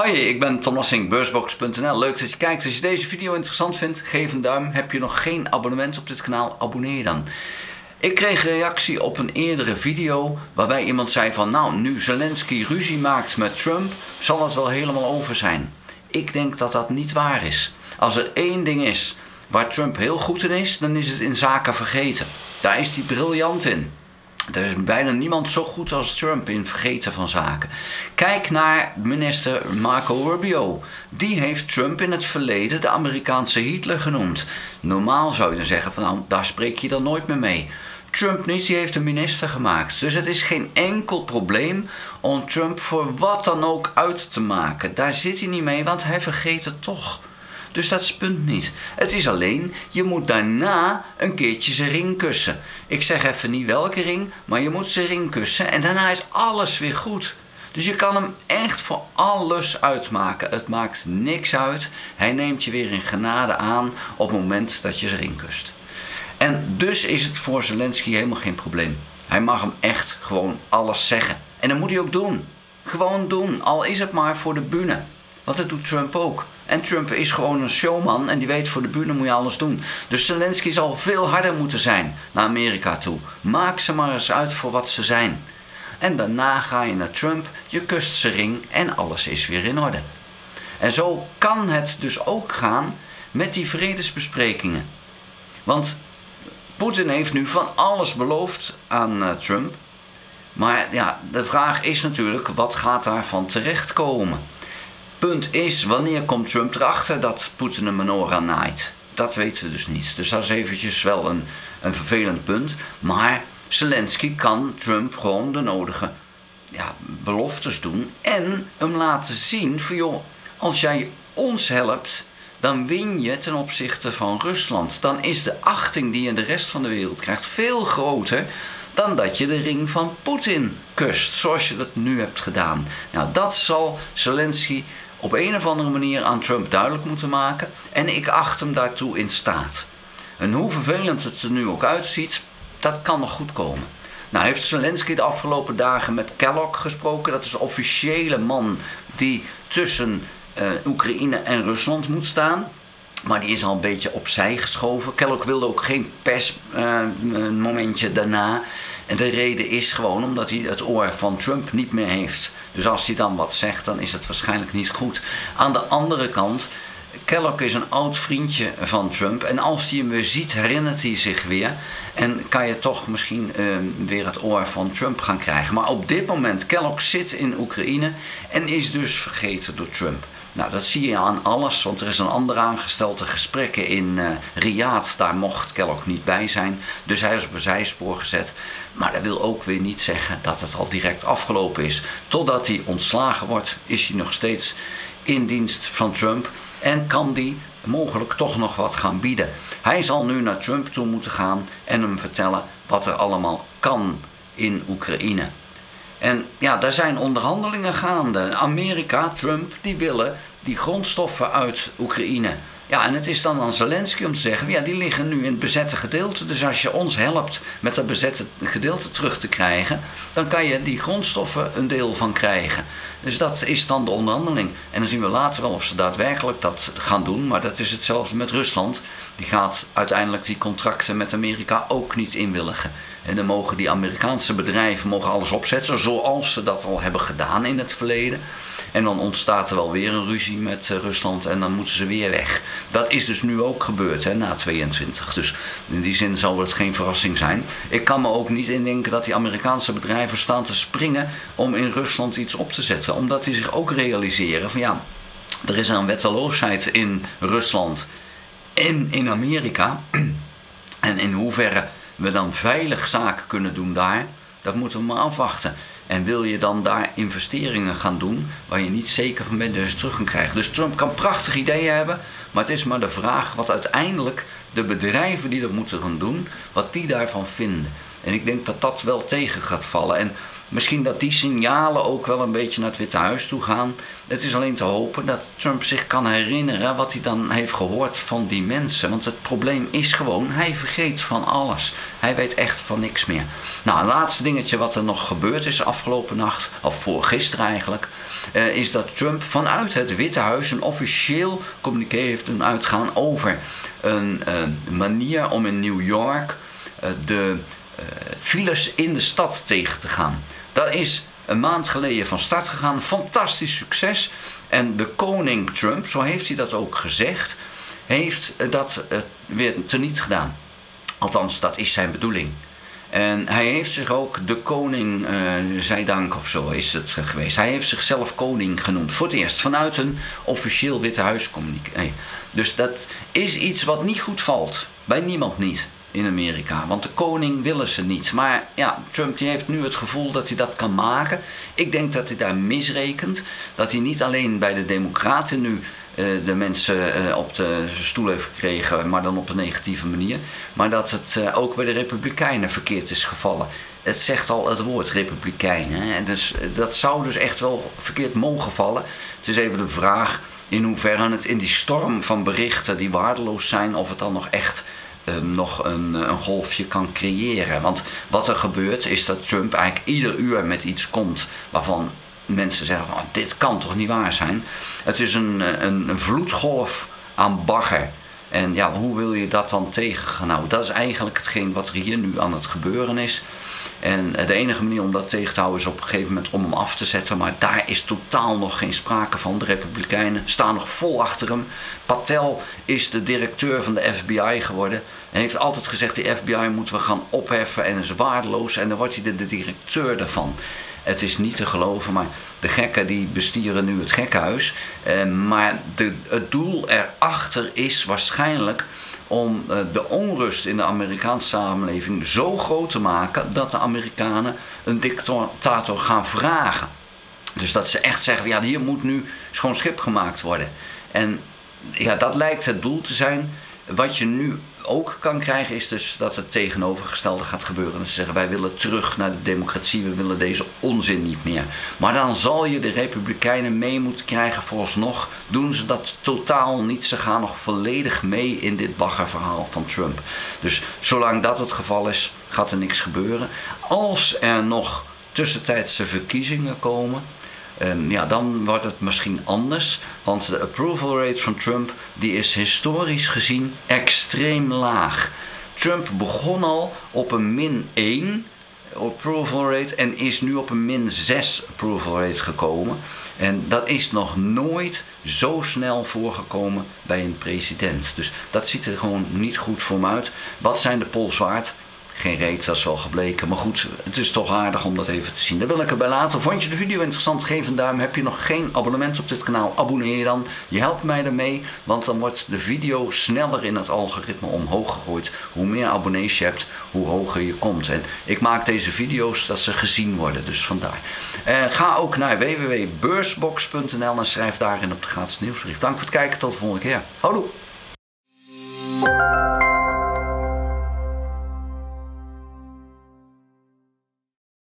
Hoi, ik ben Tom Lassing, beursbox.nl. Leuk dat je kijkt. Als je deze video interessant vindt, geef een duim. Heb je nog geen abonnement op dit kanaal, abonneer je dan. Ik kreeg een reactie op een eerdere video waarbij iemand zei van nou, nu Zelensky ruzie maakt met Trump, zal het wel helemaal over zijn. Ik denk dat dat niet waar is. Als er één ding is waar Trump heel goed in is, dan is het in zaken vergeten. Daar is hij briljant in. Er is bijna niemand zo goed als Trump in vergeten van zaken. Kijk naar minister Marco Rubio. Die heeft Trump in het verleden de Amerikaanse Hitler genoemd. Normaal zou je dan zeggen van nou, daar spreek je dan nooit meer mee. Trump niet, die heeft een minister gemaakt. Dus het is geen enkel probleem om Trump voor wat dan ook uit te maken. Daar zit hij niet mee, want hij vergeet het toch. Dus dat is het punt niet. Het is alleen, je moet daarna een keertje zijn ring kussen. Ik zeg even niet welke ring, maar je moet zijn ring kussen en daarna is alles weer goed. Dus je kan hem echt voor alles uitmaken. Het maakt niks uit. Hij neemt je weer in genade aan op het moment dat je zijn ring kust. En dus is het voor Zelensky helemaal geen probleem. Hij mag hem echt gewoon alles zeggen. En dat moet hij ook doen. Gewoon doen, al is het maar voor de bühne. Want dat doet Trump ook. En Trump is gewoon een showman en die weet voor de bühne moet je alles doen. Dus Zelensky zal veel harder moeten zijn naar Amerika toe. Maak ze maar eens uit voor wat ze zijn. En daarna ga je naar Trump, je kust zijn ring en alles is weer in orde. En zo kan het dus ook gaan met die vredesbesprekingen. Want Poetin heeft nu van alles beloofd aan Trump. Maar ja, de vraag is natuurlijk, wat gaat daarvan terechtkomen? Punt is, wanneer komt Trump erachter dat Poetin een menorah naait? Dat weten we dus niet. Dus dat is eventjes wel een vervelend punt. Maar Zelensky kan Trump gewoon de nodige beloftes doen. En hem laten zien van joh, als jij ons helpt, dan win je ten opzichte van Rusland. Dan is de achting die je in de rest van de wereld krijgt veel groter dan dat je de ring van Poetin kust, zoals je dat nu hebt gedaan. Nou, dat zal Zelensky op een of andere manier aan Trump duidelijk moeten maken. En ik acht hem daartoe in staat. En hoe vervelend het er nu ook uitziet, dat kan nog goed komen. Nou heeft Zelensky de afgelopen dagen met Kellogg gesproken. Dat is de officiële man die tussen Oekraïne en Rusland moet staan. Maar die is al een beetje opzij geschoven. Kellogg wilde ook geen persmomentje daarna. En de reden is gewoon omdat hij het oor van Trump niet meer heeft. Dus als hij dan wat zegt, dan is het waarschijnlijk niet goed. Aan de andere kant, Kellogg is een oud vriendje van Trump. En als hij hem weer ziet, herinnert hij zich weer. En kan je toch misschien weer het oor van Trump gaan krijgen. Maar op dit moment, Kellogg zit in Oekraïne en is dus vergeten door Trump. Nou, dat zie je aan alles, want er is een ander aangestelde gesprekken in Riyadh. Daar mocht Kellogg niet bij zijn, dus hij is op een zijspoor gezet. Maar dat wil ook weer niet zeggen dat het al direct afgelopen is. Totdat hij ontslagen wordt, is hij nog steeds in dienst van Trump en kan hij mogelijk toch nog wat gaan bieden. Hij zal nu naar Trump toe moeten gaan en hem vertellen wat er allemaal kan in Oekraïne. En ja, daar zijn onderhandelingen gaande. Amerika, Trump, die willen die grondstoffen uit Oekraïne. Ja, en het is dan aan Zelensky om te zeggen, ja, die liggen nu in het bezette gedeelte. Dus als je ons helpt met dat bezette gedeelte terug te krijgen, dan kan je die grondstoffen een deel van krijgen. Dus dat is dan de onderhandeling. En dan zien we later wel of ze daadwerkelijk dat gaan doen. Maar dat is hetzelfde met Rusland. Die gaat uiteindelijk die contracten met Amerika ook niet inwilligen. En dan mogen die Amerikaanse bedrijven alles opzetten zoals ze dat al hebben gedaan in het verleden. En dan ontstaat er wel weer een ruzie met Rusland en dan moeten ze weer weg. Dat is dus nu ook gebeurd na 22. Dus in die zin zal het geen verrassing zijn. Ik kan me ook niet indenken dat die Amerikaanse bedrijven staan te springen om in Rusland iets op te zetten. Omdat die zich ook realiseren van ja, er is een wetteloosheid in Rusland en in Amerika. En in hoeverre we dan veilig zaken kunnen doen daar, dat moeten we maar afwachten. En wil je dan daar investeringen gaan doen waar je niet zeker van bent dat je ze terug kan krijgen. Dus Trump kan prachtige ideeën hebben, maar het is maar de vraag wat uiteindelijk de bedrijven die dat moeten gaan doen, wat die daarvan vinden. En ik denk dat dat wel tegen gaat vallen. En misschien dat die signalen ook wel een beetje naar het Witte Huis toe gaan. Het is alleen te hopen dat Trump zich kan herinneren wat hij dan heeft gehoord van die mensen. Want het probleem is gewoon, hij vergeet van alles. Hij weet echt van niks meer. Nou, een laatste dingetje wat er nog gebeurd is afgelopen nacht, of gisteren eigenlijk, is dat Trump vanuit het Witte Huis een officieel communiqué heeft doen uitgaan over een manier om in New York de files in de stad tegen te gaan. Dat is een maand geleden van start gegaan. Fantastisch succes. En de koning Trump, zo heeft hij dat ook gezegd, heeft dat weer teniet gedaan. Althans, dat is zijn bedoeling. En hij heeft zich ook de koning, zij dank of zo is het geweest. Hij heeft zichzelf koning genoemd. Voor het eerst vanuit een officieel Witte Huis communiqué. Dus dat is iets wat niet goed valt. Bij niemand niet in Amerika. Want de koning willen ze niet. Maar ja, Trump die heeft nu het gevoel dat hij dat kan maken. Ik denk dat hij daar misrekent. Dat hij niet alleen bij de Democraten nu de mensen op de stoel heeft gekregen, maar dan op een negatieve manier. Maar dat het ook bij de Republikeinen verkeerd is gevallen. Het zegt al het woord Republikein. Hè? Dus, dat zou dus echt wel verkeerd mogen vallen. Het is even de vraag in hoeverre het in die storm van berichten die waardeloos zijn, of het dan nog echt nog een golfje kan creëren. Want wat er gebeurt is dat Trump eigenlijk ieder uur met iets komt waarvan mensen zeggen van dit kan toch niet waar zijn. Het is een vloedgolf aan bagger. En ja, hoe wil je dat dan tegengaan? Nou, dat is eigenlijk hetgeen wat er hier nu aan het gebeuren is. En de enige manier om dat tegen te houden is op een gegeven moment om hem af te zetten. Maar daar is totaal nog geen sprake van. De Republikeinen staan nog vol achter hem. Patel is de directeur van de FBI geworden. Hij heeft altijd gezegd, de FBI moeten we gaan opheffen en is waardeloos. En dan wordt hij de directeur ervan. Het is niet te geloven, maar de gekken die bestieren nu het gekkenhuis. Maar het doel erachter is waarschijnlijk om de onrust in de Amerikaanse samenleving zo groot te maken dat de Amerikanen een dictator gaan vragen. Dus dat ze echt zeggen, ja, hier moet nu schoon schip gemaakt worden. En ja, dat lijkt het doel te zijn. Wat je nu ook kan krijgen is dus dat het tegenovergestelde gaat gebeuren. Dat ze zeggen, wij willen terug naar de democratie, we willen deze onzin niet meer. Maar dan zal je de Republikeinen mee moeten krijgen. Vooralsnog doen ze dat totaal niet. Ze gaan nog volledig mee in dit baggerverhaal van Trump. Dus zolang dat het geval is, gaat er niks gebeuren. Als er nog tussentijdse verkiezingen komen, ja, dan wordt het misschien anders. Want de approval rate van Trump die is historisch gezien extreem laag. Trump begon al op een -1 approval rate en is nu op een -6 approval rate gekomen. En dat is nog nooit zo snel voorgekomen bij een president. Dus dat ziet er gewoon niet goed voor hem uit. Wat zijn de polls waard? Geen reet, dat is wel gebleken. Maar goed, het is toch aardig om dat even te zien. Daar wil ik erbij laten. Vond je de video interessant? Geef een duim. Heb je nog geen abonnement op dit kanaal? Abonneer je dan. Je helpt mij ermee. Want dan wordt de video sneller in het algoritme omhoog gegooid. Hoe meer abonnees je hebt, hoe hoger je komt. En ik maak deze video's dat ze gezien worden. Dus vandaar. Ga ook naar www.beursbox.nl en schrijf daarin op de gratis nieuwsbrief. Dank voor het kijken. Tot de volgende keer. Houdoe!